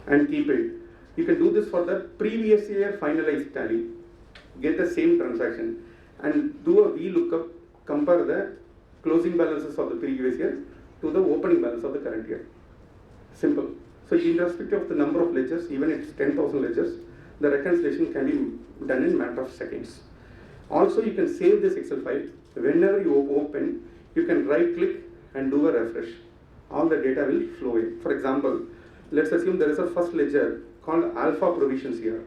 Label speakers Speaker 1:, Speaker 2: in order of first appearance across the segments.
Speaker 1: and keep it. You can do this for the previous year finalized tally, get the same transaction and do a VLOOKUP, compare the closing balances of the previous year to the opening balance of the current year. Simple. So irrespective of the number of ledgers, even if it's 10,000 ledgers, the reconciliation can be done in a matter of seconds. Also, you can save this Excel file. Whenever you open, you can right click and do a refresh. All the data will flow in. For example, let's assume there is a first ledger called alpha provisions here.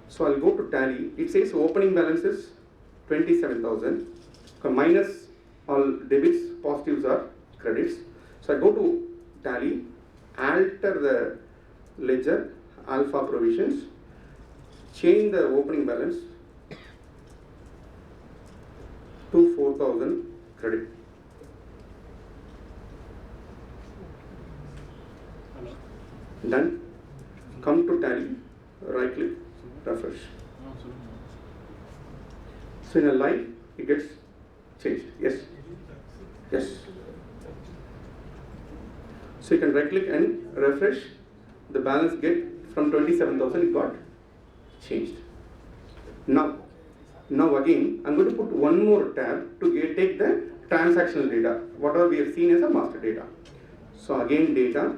Speaker 1: So I'll go to tally. It says opening balance is 27,000 minus all debits, positives are credits. So I go to tally, alter the ledger alpha provisions, change the opening balance to 4,000 credit. Done. Come to tally, right click, refresh. So in a live, it gets changed. Yes? Yes. So you can right click and refresh. The balance get from 27,000, it got changed. Now again, I'm going to put one more tab to take the transactional data, whatever we have seen as a master data. So again, data,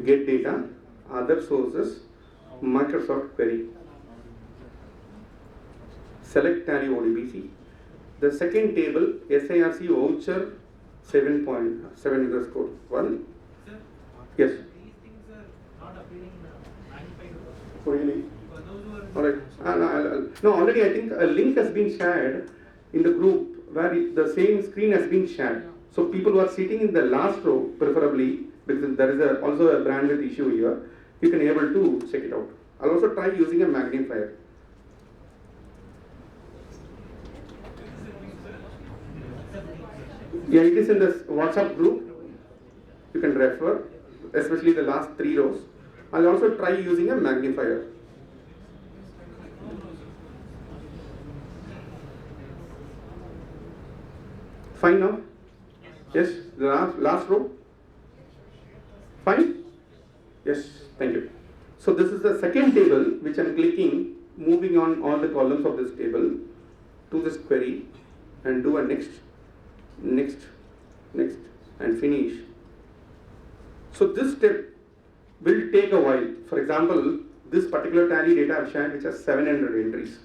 Speaker 1: get data, other sources, Microsoft query. Select tally ODBC. The second table, SIRC voucher 7.7_1. Yes.
Speaker 2: These things are not appearing in the magnified.
Speaker 1: Oh, really?
Speaker 2: For those who are
Speaker 1: Alright. No, already I think a link has been shared in the group where the same screen has been shared. So people who are sitting in the last row, preferably, because there is also a bandwidth issue here, you can able to check it out. I'll also try using a magnifier. Yeah, it is in this WhatsApp group. You can refer, especially the last 3 rows. I'll also try using a magnifier. Fine now? Yes, the last row? Fine? Yes, thank you. So this is the second table which I'm clicking, moving on all the columns of this table to this query and do a next, and finish. So this step will take a while. For example, this particular tally data I've shared which has 700 entries.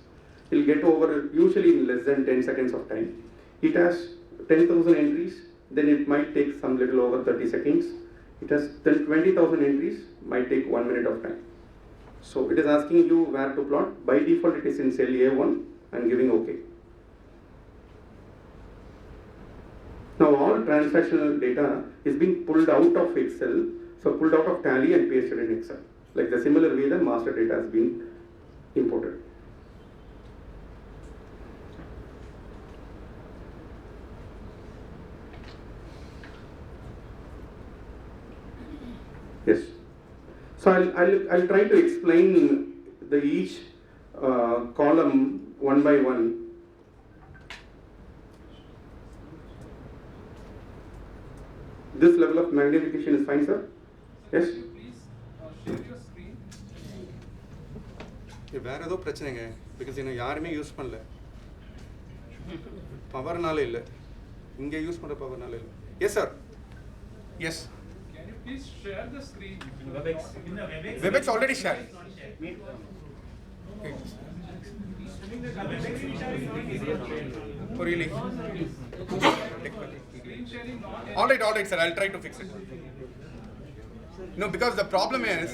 Speaker 1: It will get over usually in less than 10 seconds of time. It has 10,000 entries, then it might take some little over 30 seconds. It has then 20,000 entries, might take 1 minute of time. So it is asking you where to plot. By default it is in cell A1 and giving OK. Now all transactional data is being pulled out of Excel, so pulled out of tally and pasted in Excel. Like the similar way the master data has been imported. Yes. So I'll try to explain each column one by one. This level of magnification is fine, sir? Yes?
Speaker 3: Please share your screen.
Speaker 4: வேற ஏதோ பிரச்சனைங்க because என்ன யாருமே use பண்ணல பவர்னால இல்ல இங்க use பண்ற பவர்னால இல்ல yes sir yes
Speaker 3: Can you please share the screen?
Speaker 4: Webex already shared. Oh, really?
Speaker 3: Screen sharing not.
Speaker 4: All right, sir. I'll try to fix it. No, because the problem is,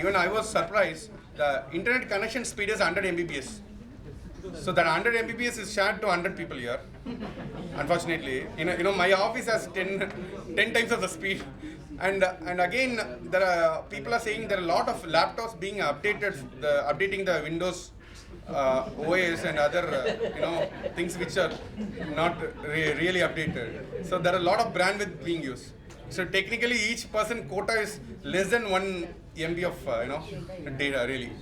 Speaker 4: even I was surprised. The internet connection speed is 100 Mbps. So that 100 Mbps is shared to 100 people here. Unfortunately, my office has 10 times of the speed. And again, there are people are saying there are a lot of laptops being updated, updating the Windows OS and other things which are not really updated. So there are a lot of bandwidth being used. So technically, each person quota is less than 1 MB of data really.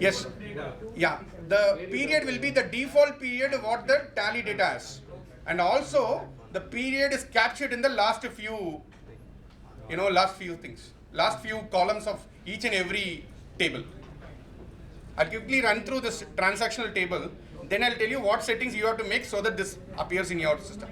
Speaker 4: Yes. Yeah. The period will be the default period what the tally data has. And also the period is captured in the last few, last few columns of each and every table. I'll quickly run through this transactional table, then I'll tell you what settings you have to make so that this appears in your system.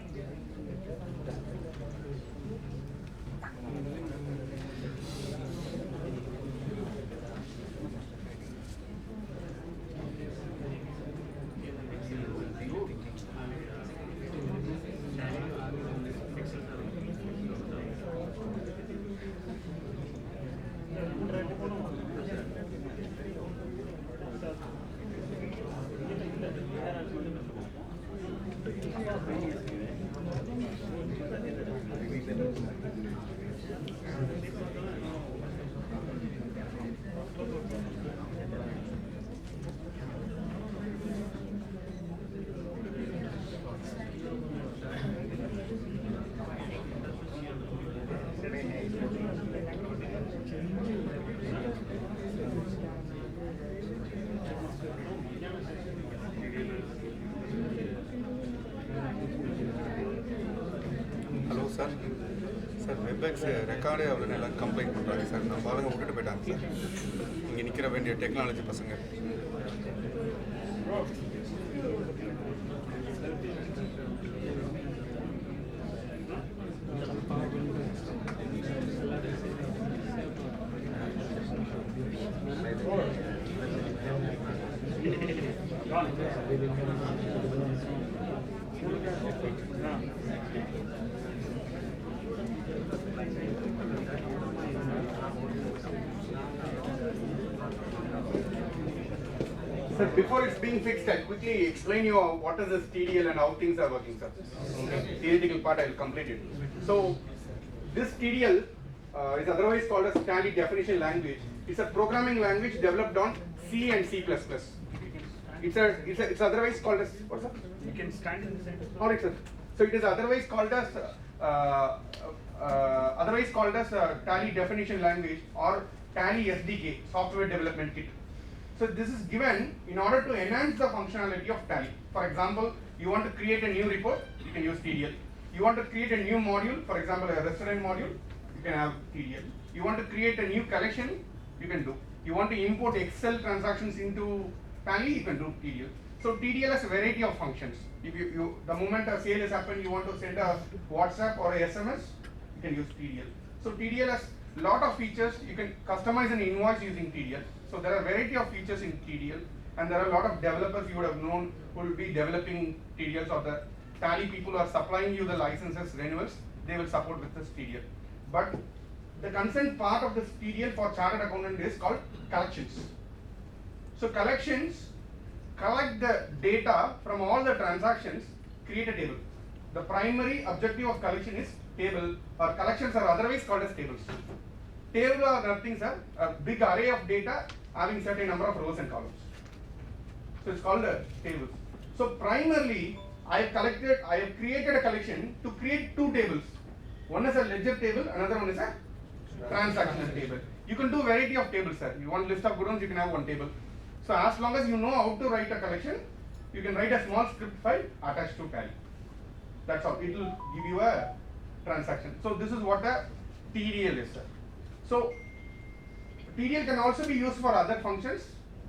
Speaker 5: Sir, WebEx record avula complaint பண்றாங்க sir. நான் பாருங்க விட்டுட்டு போய்ட்டாங்க sir. இங்க நிக்கிற வேண்டிய technology பசங்க.
Speaker 4: Sir, before it's being fixed, I'll quickly explain you what is this TDL and how things are working, sir. Okay. Theoretical part, I'll complete it. So, this TDL is otherwise called as Tally Definition Language. It's a programming language developed on C and C++. It's otherwise called as, what's that?
Speaker 3: You can stand in the center.
Speaker 4: Alright, sir. So it is otherwise called as Tally Definition Language or Tally SDK, Software Development Kit. So this is given in order to enhance the functionality of Tally. For example, you want to create a new report, you can use TDL. You want to create a new module, for example, a restaurant module, you can have TDL. You want to create a new collection, you can do. You want to import Excel transactions into Tally, you can do TDL. So TDL has a variety of functions. If the moment a sale is happened, you want to send a WhatsApp or a SMS, you can use TDL. So TDL has a lot of features. You can customize an invoice using TDL. So there are a variety of features in TDL, and there are a lot of developers you would have known who will be developing TDLs, or the Tally people who are supplying you the licenses, renewals, they will support with this TDL. But the concerned part of this TDL for chartered accountant is called collections. So collections collect the data from all the transactions, create a table. The primary objective of collection is table, or collections are otherwise called as tables. Table are nothing, sir, a big array of data having certain number of rows and columns. So it's called a table. So primarily, I have created a collection to create two tables. One is a ledger table, another one is a transactional table. You can do variety of tables, sir. You want list of good ones, you can have one table. So as long as you know how to write a collection, you can write a small script file attached to Tally. That's all. It will give you a transaction. So this is what a TDL is, sir. So TDL can also be used for other functions.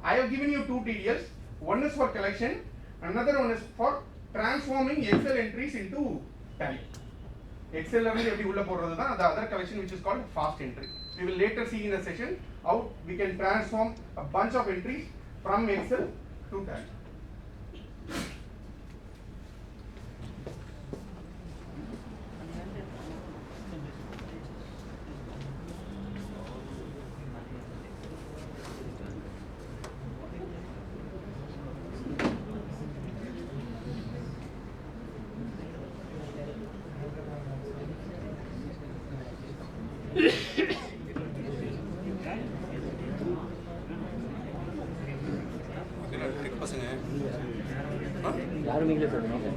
Speaker 4: I have given you two TDLs. One is for collection, another one is for transforming Excel entries into Tally. Excel level the other collection which is called fast entry. We will later see in the session how we can transform a bunch of entries from Excel to Tally.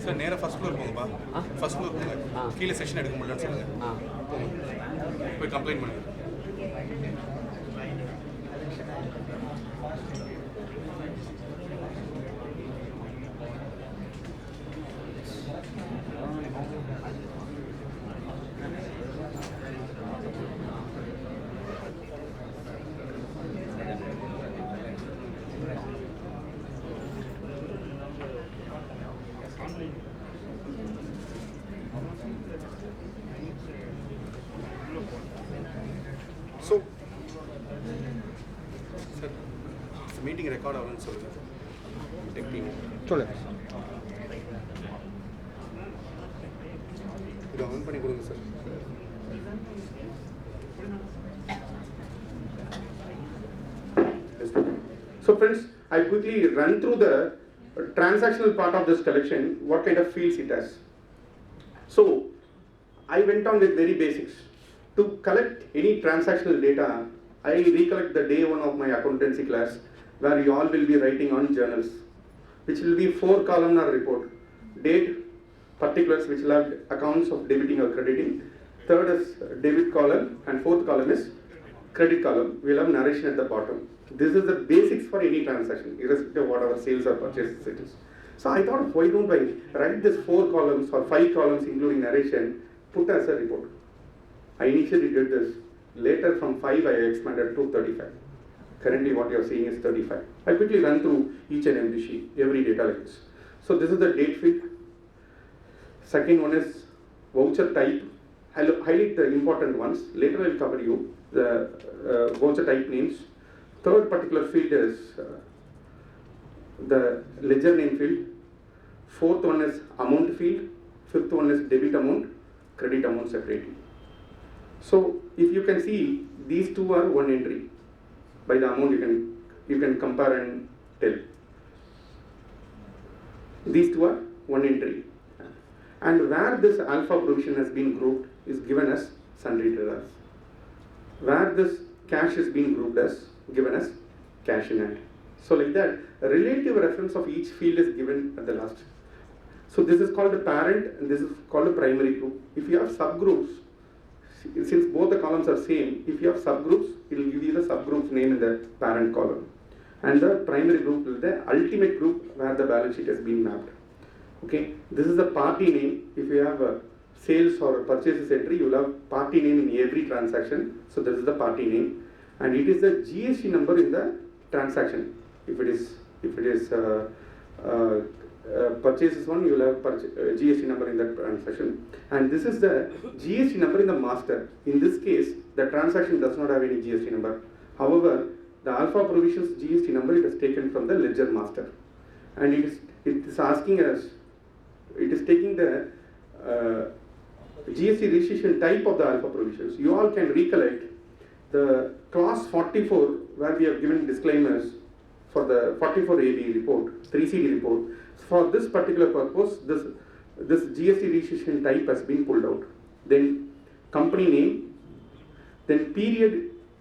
Speaker 5: Sir நேராக first floor போங்கப்பா. First floor போங்க. கீழே session எடுக்க முடியலன்னு சொல்லுங்க. போய் complaint பண்ணுங்க. Meeting record ஆகணும்னு சொல்லுங்கள் டெக் டீம் இதை ஆன் பண்ணி கொடுங்க sir.
Speaker 1: So friends, I quickly run through the transactional part of this collection, what kind of fields it has. So, I went on with very basics. To collect any transactional data, I recollect the day one of my accountancy class, where you all will be writing on journals, which will be 4 columnar report. Date, particulars which will have accounts of debiting or crediting. Third is debit column, and fourth column is credit column. We'll have narration at the bottom. This is the basics for any transaction, irrespective of whatever sales or purchases it is. So I thought, why don't I write this 4 columns or 5 columns including narration, put as a report. I initially did this. Later from 5 I expanded to 35. Currently what you are seeing is 35. I'll quickly run through each and every sheet, every data like this. So this is the date field. Second one is voucher type. I'll highlight the important ones. Later I'll cover you the voucher type names. Third particular field is the ledger name field. Fourth one is amount field. Fifth one is debit amount, credit amount separately. So if you can see, these two are one entry. By the amount you can compare and tell. These two are one entry. And where this alpha provision has been grouped is given as sundry debtors. Where this cash is being grouped as given as cash in hand. So like that, a relative reference of each field is given at the last. So this is called a parent and this is called a primary group. If you have subgroups, since both the columns are same, if you have subgroups, it will give you the subgroup's name in the parent column. And the primary group is the ultimate group where the balance sheet has been mapped. Okay, this is the party name. If you have a sales or a purchases entry, you will have party name in every transaction. So this is the party name. And it is the GST number in the transaction. If it is purchases one, you will have GST number in that transaction. And this is the GST number in the master. In this case, the transaction does not have any GST number. However, the alpha provisions GST number, it is taken from the ledger master. And it is asking us, it is taking the GST registration type of the alpha provisions. You all can recollect the clause 44 where we have given disclaimers for the 44AB report, 3CD report. For this particular purpose, this GST registration type has been pulled out. Then company name, then period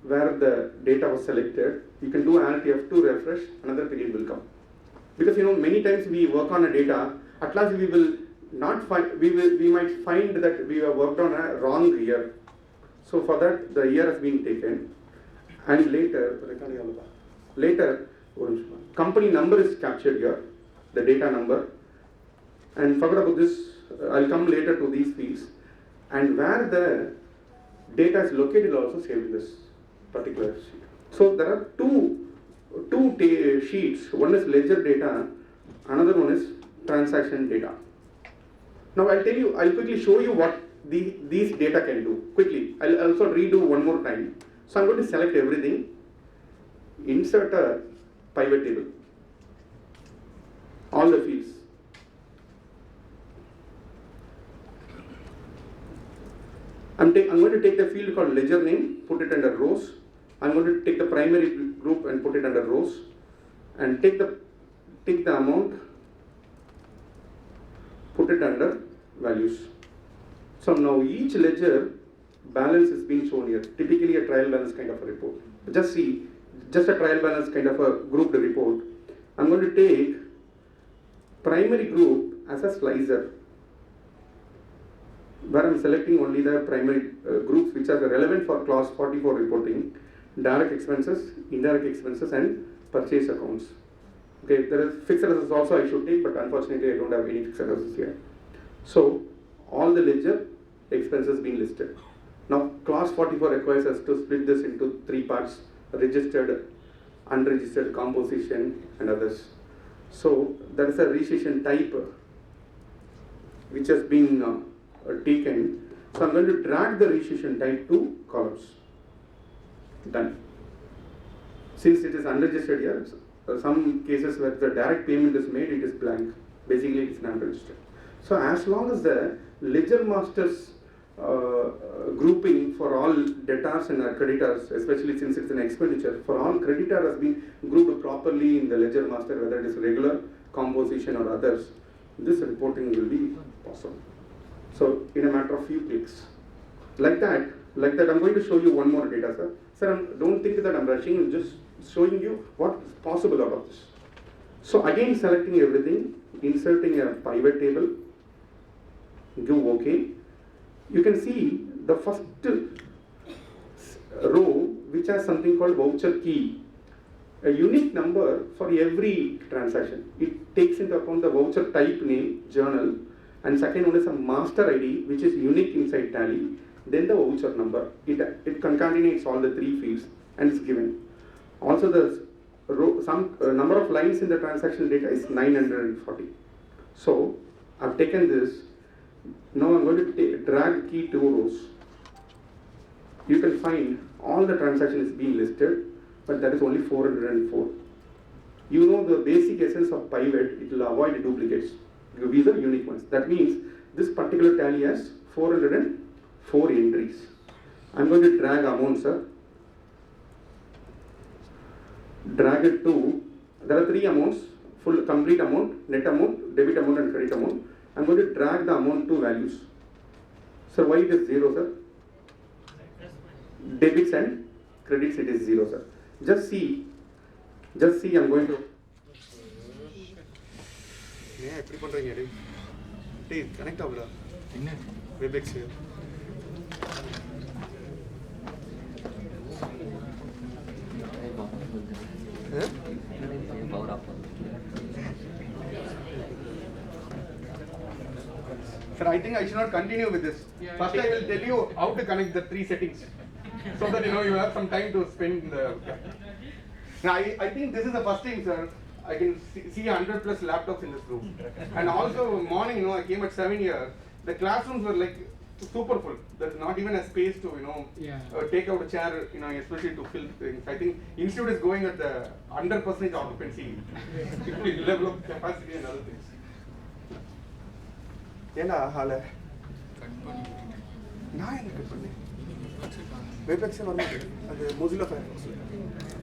Speaker 1: where the data was selected. You can do Alt F to refresh, another period will come. Because many times we work on a data, at last we will not find, we might find that we have worked on a wrong year. So for that, the year has been taken, and later, company number is captured here, the data number, and forget about this, I'll come later to these fields, and where the data is located also saved in this particular sheet. So there are two sheets, one is ledger data, another one is transaction data. Now I'll quickly show you what these data can do. Quickly, I'll also redo one more time. So I'm going to select everything, insert a pivot table, all the fields. I'm going to take the field called ledger name, put it under rows. I'm going to take the primary group and put it under rows, and take the amount, put it under values. So now each ledger balance is being shown here, typically a trial balance kind of a report. Just see, just a trial balance kind of a grouped report. I'm going to take primary group as a slicer, where I'm selecting only the primary groups which are relevant for clause 44 reporting, direct expenses, indirect expenses, and purchase accounts. Okay, there is fixed assets also I should take, but unfortunately I don't have any fixed assets here. So all the ledger expenses being listed. Now clause 44 requires us to split this into 3 parts: registered, unregistered, composition, and others. So that is a registration type which has been taken. So I'm going to drag the registration type to columns. Done. Since it is unregistered here, some cases where the direct payment is made, it is blank. Basically, it is non-registered. So as long as the ledger master's grouping for all debtors and creditors, especially since it's an expenditure, for all creditor has been grouped properly in the ledger master, whether it is regular, composition or others, this reporting will be possible. So in a matter of few clicks. Like that, I'm going to show you one more data, sir. Sir, don't think that I'm rushing, I'm just showing you what is possible out of this. So again, selecting everything, inserting a pivot table, give OK. You can see the first row which has something called voucher key, a unique number for every transaction. It takes into account the voucher type name, journal, and second one is a master ID which is unique inside tally, then the voucher number. It concatenates all the three fields and is given. Also the number of lines in the transaction data is 940. So I've taken this. Now I'm going to drag key 2 rows. You can find all the transactions being listed, but that is only 404. You know the basic essence of pivot, it will avoid duplicates. It will be the unique ones. That means this particular tally has 404 entries. I'm going to drag amount, sir. Drag it to, there are 3 amounts, full complete amount, net amount, debit amount and credit amount. I'm going to drag the amount to values. Sir, why it is 0, sir? Debits and credits, it is 0, sir. Just see, I'm going to.
Speaker 5: Connect WebEx.
Speaker 4: Sir, I think I should not continue with this. First, I will tell you how to connect the 3 settings, so that you have some time to spend in the. Now, I think this is the first thing, sir. I can see 100 plus laptops in this room, and also morning, I came at 7 here. The classrooms were like super full. There's not even a space to take out a chair, especially to fill things. I think institute is going at the 100% occupancy level of capacity and other things. ஏண்டா ஹால நான் என்ன cut பண்ணேன் Webex வரணும் அது Mozilla Firefox